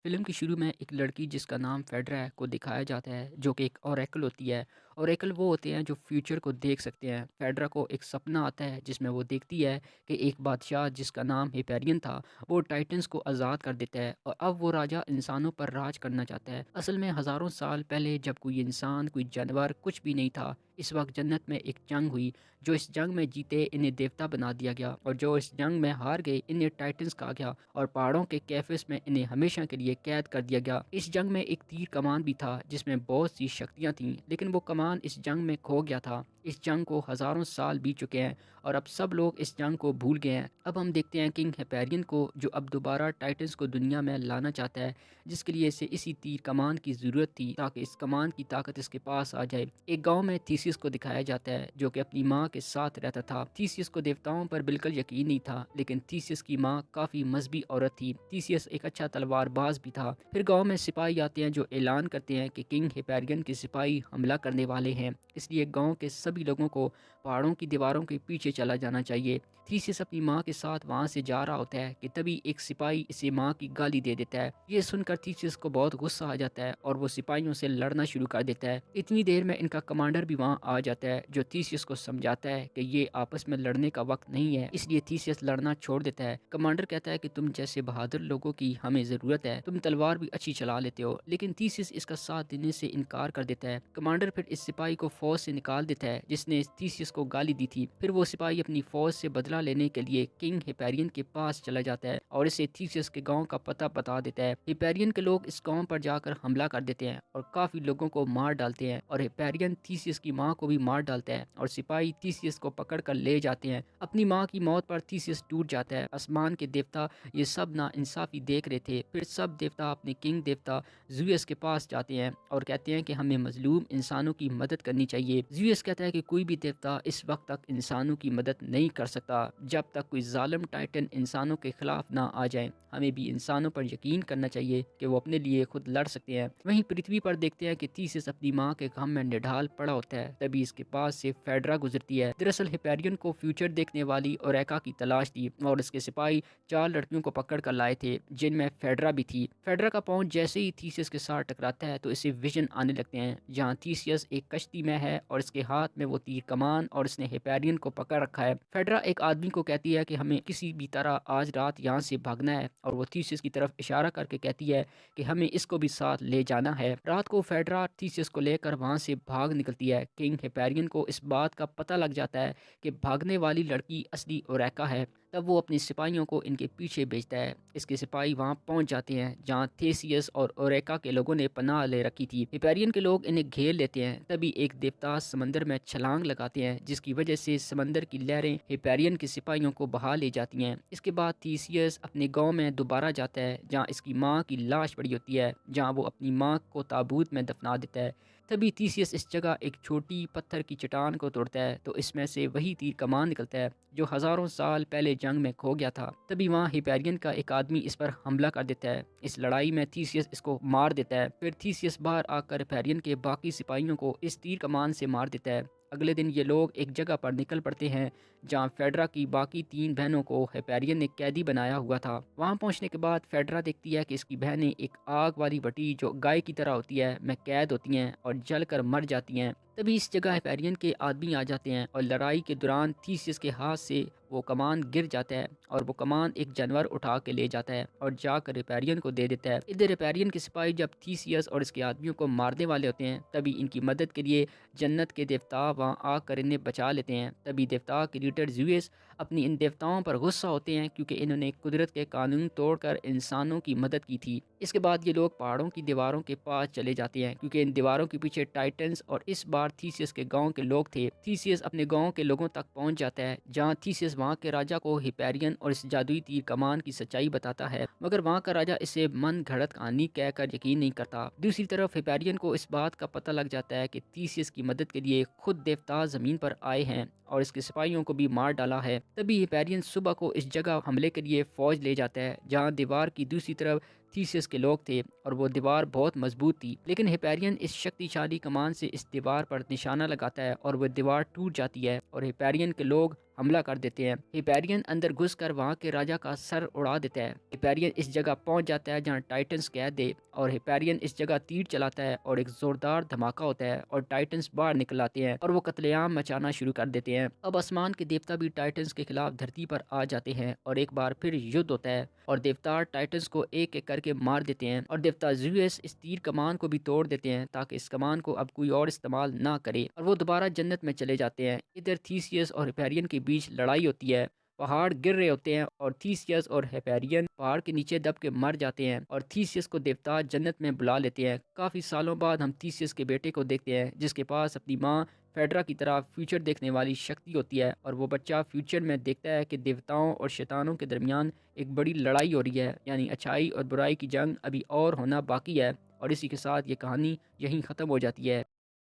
Film के शुरू में एक लड़की जिसका नाम फेडरा है को दिखाया जाता है, जो कि एक ओरेकल होती है। ओरेकल वो होते हैं जो फ्यूचर को देख सकते हैं। फेडरा को एक सपना आता है जिसमें वो देखती है कि एक बादशाह जिसका नाम हिपेरियन था, वो टाइटन्स को आज़ाद कर देता है और अब वो राजा इंसानों पर राज करना चाहता है। असल में हज़ारों साल पहले जब कोई इंसान, कोई जानवर, कुछ भी नहीं था, इस वक्त जन्नत में एक जंग हुई। जो इस जंग में जीते इन्हें देवता बना दिया गया, और जो इस जंग में हार गए इन्हें टाइटन्स कहा गया और पहाड़ों के कैफेस में इन्हें हमेशा के लिए कैद कर दिया गया। इस जंग में एक तीर कमान भी था जिसमें बहुत सी शक्तियां थीं, लेकिन वो कमान इस जंग में खो गया था। इस जंग को हज़ारों साल बीत चुके हैं और अब सब लोग इस जंग को भूल गए हैं। अब हम देखते हैं किंग हिपेरियन को, जो अब दोबारा टाइटन्स को दुनिया में लाना चाहता है, जिसके लिए इसे इसी तीर कमान की ज़रूरत थी ताकि इस कमान की ताकत इसके पास आ जाए। एक गांव में थीसिस को दिखाया जाता है, जो कि अपनी माँ के साथ रहता था। थीसिस को देवताओं पर बिल्कुल यकीन नहीं था, लेकिन थीसिस की माँ काफ़ी मजहबी औरत थी। थीसिस एक अच्छा तलवारबाज भी था। फिर गांव में सिपाही आते हैं जो ऐलान करते हैं कि किंग हिपेरियन के सिपाही हमला करने वाले हैं, इसलिए गांव के सभी लोगों को पहाड़ों की दीवारों के पीछे चला जाना चाहिए। थीसिस अपनी माँ के साथ वहाँ से जा रहा होता है कि तभी एक सिपाही इसे माँ की गाली दे देता है। ये सुनकर थीसिस को बहुत गुस्सा आ जाता है और वो सिपाहियों से लड़ना शुरू कर देता है। इतनी देर में इनका कमांडर भी वहाँ आ जाता है, जो थीसिस को समझाता है कि ये आपस में लड़ने का वक्त नहीं है, इसलिए थीसिस लड़ना छोड़ देता है। कमांडर कहता है कि तुम जैसे बहादुर लोगों की हमें जरूरत है, तुम तलवार भी अच्छी चला लेते हो, लेकिन थीसिस इसका साथ देने से इनकार कर देता है। कमांडर फिर इस सिपाही को फौज से निकाल देता है जिसने थीसिस को गाली दी थी। फिर वो सिपाही अपनी फौज से बदला लेने के लिए किंग हिपेरियन के पास चला जाता है और इसे थीसिस के गांव का पता बता देता है। हिपेरियन के लोग इस गांव पर जाकर हमला कर देते हैं और काफी लोगों को मार डालते हैं, और हिपेरियन थीसिस की मां को भी मार डालता है और सिपाही थीसिस को पकड़ कर ले जाते हैं। अपनी मां की मौत पर थीसिस टूट जाता है। आसमान के देवता ये सब ना इंसाफी देख रहे थे। फिर सब देवता अपने किंग देवता जूयस के पास जाते हैं और कहते हैं कि हमें मजलूम इंसानों की मदद करनी चाहिए। जूयस कहता है कि कोई भी देवता इस वक्त तक इंसानों की मदद नहीं कर सकता जब तक कोई जालिम टाइटन इंसानों के खिलाफ ना आ जाए। हमें भी इंसानों पर यकीन करना चाहिए कि वो अपने लिए खुद लड़ सकते हैं। वहीं पृथ्वी पर देखते हैं कि थीसिस अपनी माँ के गम में निढाल पड़ा होता है। तभी इसके पास से फेडरा गुजरती है। दरअसल हिपेरियन को फ्यूचर देखने वाली ओरेका की तलाश थी और इसके सिपाही 4 लड़कियों को पकड़ कर लाए थे, जिनमें फेडरा भी थी। फेडरा का पहुंच जैसे ही थीसिस के साथ टकराता है तो इसे विजन आने लगते हैं, जहाँ थीसियस एक कश्ती में है और इसके हाथ में वो तीर कमान और इसने हिपेरियन को पकड़ रखा है। फेडरा एक आदमी को कहती है कि हमें किसी भी तरह आज रात यहाँ से भागना है, और वो थीसिस की तरफ इशारा करके कहती है कि हमें इसको भी साथ ले जाना है। रात को फेडरा थीसिस को लेकर वहाँ से भाग निकलती है। किंग हिपेरियन को इस बात का पता लग जाता है कि भागने वाली लड़की असली ओरेका है। तब वो अपने सिपाहियों को इनके पीछे भेजता है। इसके सिपाही वहां पहुंच जाते हैं जहां थेसियस और ओरेका के लोगों ने पनाह ले रखी थी। हिपेरियन के लोग इन्हें घेर लेते हैं। तभी एक देवता समंदर में छलांग लगाते हैं, जिसकी वजह से समंदर की लहरें हिपेरियन के सिपाहियों को बहा ले जाती हैं। इसके बाद थीसियस अपने गांव में दोबारा जाता है जहां इसकी माँ की लाश पड़ी होती है, जहां वो अपनी माँ को ताबूत में दफना देता है। तभी थीसियस इस जगह एक छोटी पत्थर की चट्टान को तोड़ता है तो इसमें से वही तीर कमान निकलता है जो हजारों साल पहले जंग में खो गया था। तभी वहाँ हिपेरियन का एक आदमी इस पर हमला कर देता है। इस लड़ाई में थीसियस इसको मार देता है। फिर थीसियस बाहर आकर हिपेरियन के बाकी सिपाहियों को इस तीर कमान से मार देता है। अगले दिन ये लोग एक जगह पर निकल पड़ते हैं जहाँ फेडरा की बाकी 3 बहनों को हिपेरियन ने कैदी बनाया हुआ था। वहाँ पहुँचने के बाद फेडरा देखती है कि इसकी बहनें एक आग वाली भट्टी जो गाय की तरह होती है में कैद होती हैं और जलकर मर जाती हैं। तभी इस जगह हिपेरियन के आदमी आ जाते हैं और लड़ाई के दौरान थीसियस के हाथ से वो कमान गिर जाता है और वो कमान एक जानवर उठा के ले जाता है और जाकर हिपेरियन को दे देता है। इधर हिपेरियन के सिपाही जब थीसियस और इसके आदमियों को मारने वाले होते हैं, तभी इनकी मदद के लिए जन्नत के देवता वहाँ आकर इन्हें बचा लेते हैं। तभी देवता के लीडर जूयस अपनी इन देवताओं पर गुस्सा होते हैं क्योंकि इन्होंने कुदरत के कानून तोड़कर इंसानों की मदद की थी। इसके बाद ये लोग पहाड़ों की दीवारों के पास चले जाते हैं क्योंकि इन दीवारों के पीछे टाइटन्स और इस बार थीसियस के गांव के लोग थे। थीसियस अपने गांव के लोगों तक पहुंच जाता है जहां थीसियस वहां के राजा को हिपेरियन और इस जादुई तीर कमान की सच्चाई बताता है, मगर वहां का राजा इसे मन घड़त कहानी कहकर यकीन नहीं करता। दूसरी तरफ हिपेरियन को इस बात का पता लग जाता है कि थीसियस की मदद के लिए खुद देवता जमीन पर आए हैं और इसके सिपाहियों को भी मार डाला है। तभी हिपेरियन सुबह को इस जगह हमले के लिए फौज ले जाता है जहां दीवार की दूसरी तरफ थीसियस के लोग थे और वो दीवार बहुत मजबूत थी। लेकिन हिपेरियन इस शक्तिशाली कमान से इस दीवार पर निशाना लगाता है और वह दीवार टूट जाती है और हिपेरियन के लोग हमला कर देते हैं। हिपेरियन अंदर घुसकर वहाँ के राजा का सर उड़ा देता है। हिपेरियन इस जगह पहुँच जाता है जहाँ टाइटन्स कैद थे, और हिपेरियन इस जगह तीर चलाता है और एक ज़ोरदार धमाका होता है और टाइटन्स बाहर निकल आते हैं और वो कत्लेआम मचाना शुरू कर देते हैं। अब आसमान के देवता भी टाइटन्स के खिलाफ धरती पर आ जाते हैं और एक बार फिर युद्ध होता है और देवता टाइटन्स को एक एक करके मार देते हैं और देवता ज़्यूस इस तीर कमान को भी तोड़ देते हैं ताकि इस कमान को अब कोई और इस्तेमाल ना करे, और वो दोबारा जन्नत में चले जाते हैं। इधर थीसियस और हिपेरियन के बीच लड़ाई होती है। पहाड़ गिर रहे होते हैं और थीसियस और हिपेरियन पहाड़ के नीचे दब के मर जाते हैं और थीसियस को देवता जन्नत में बुला लेते हैं। काफ़ी सालों बाद हम थीसियस के बेटे को देखते हैं जिसके पास अपनी माँ फेडरा की तरह फ्यूचर देखने वाली शक्ति होती है, और वो बच्चा फ्यूचर में देखता है कि देवताओं और शैतानों के दरमियान एक बड़ी लड़ाई हो रही है, यानी अच्छाई और बुराई की जंग अभी और होना बाकी है। और इसी के साथ ये कहानी यहीं ख़त्म हो जाती है।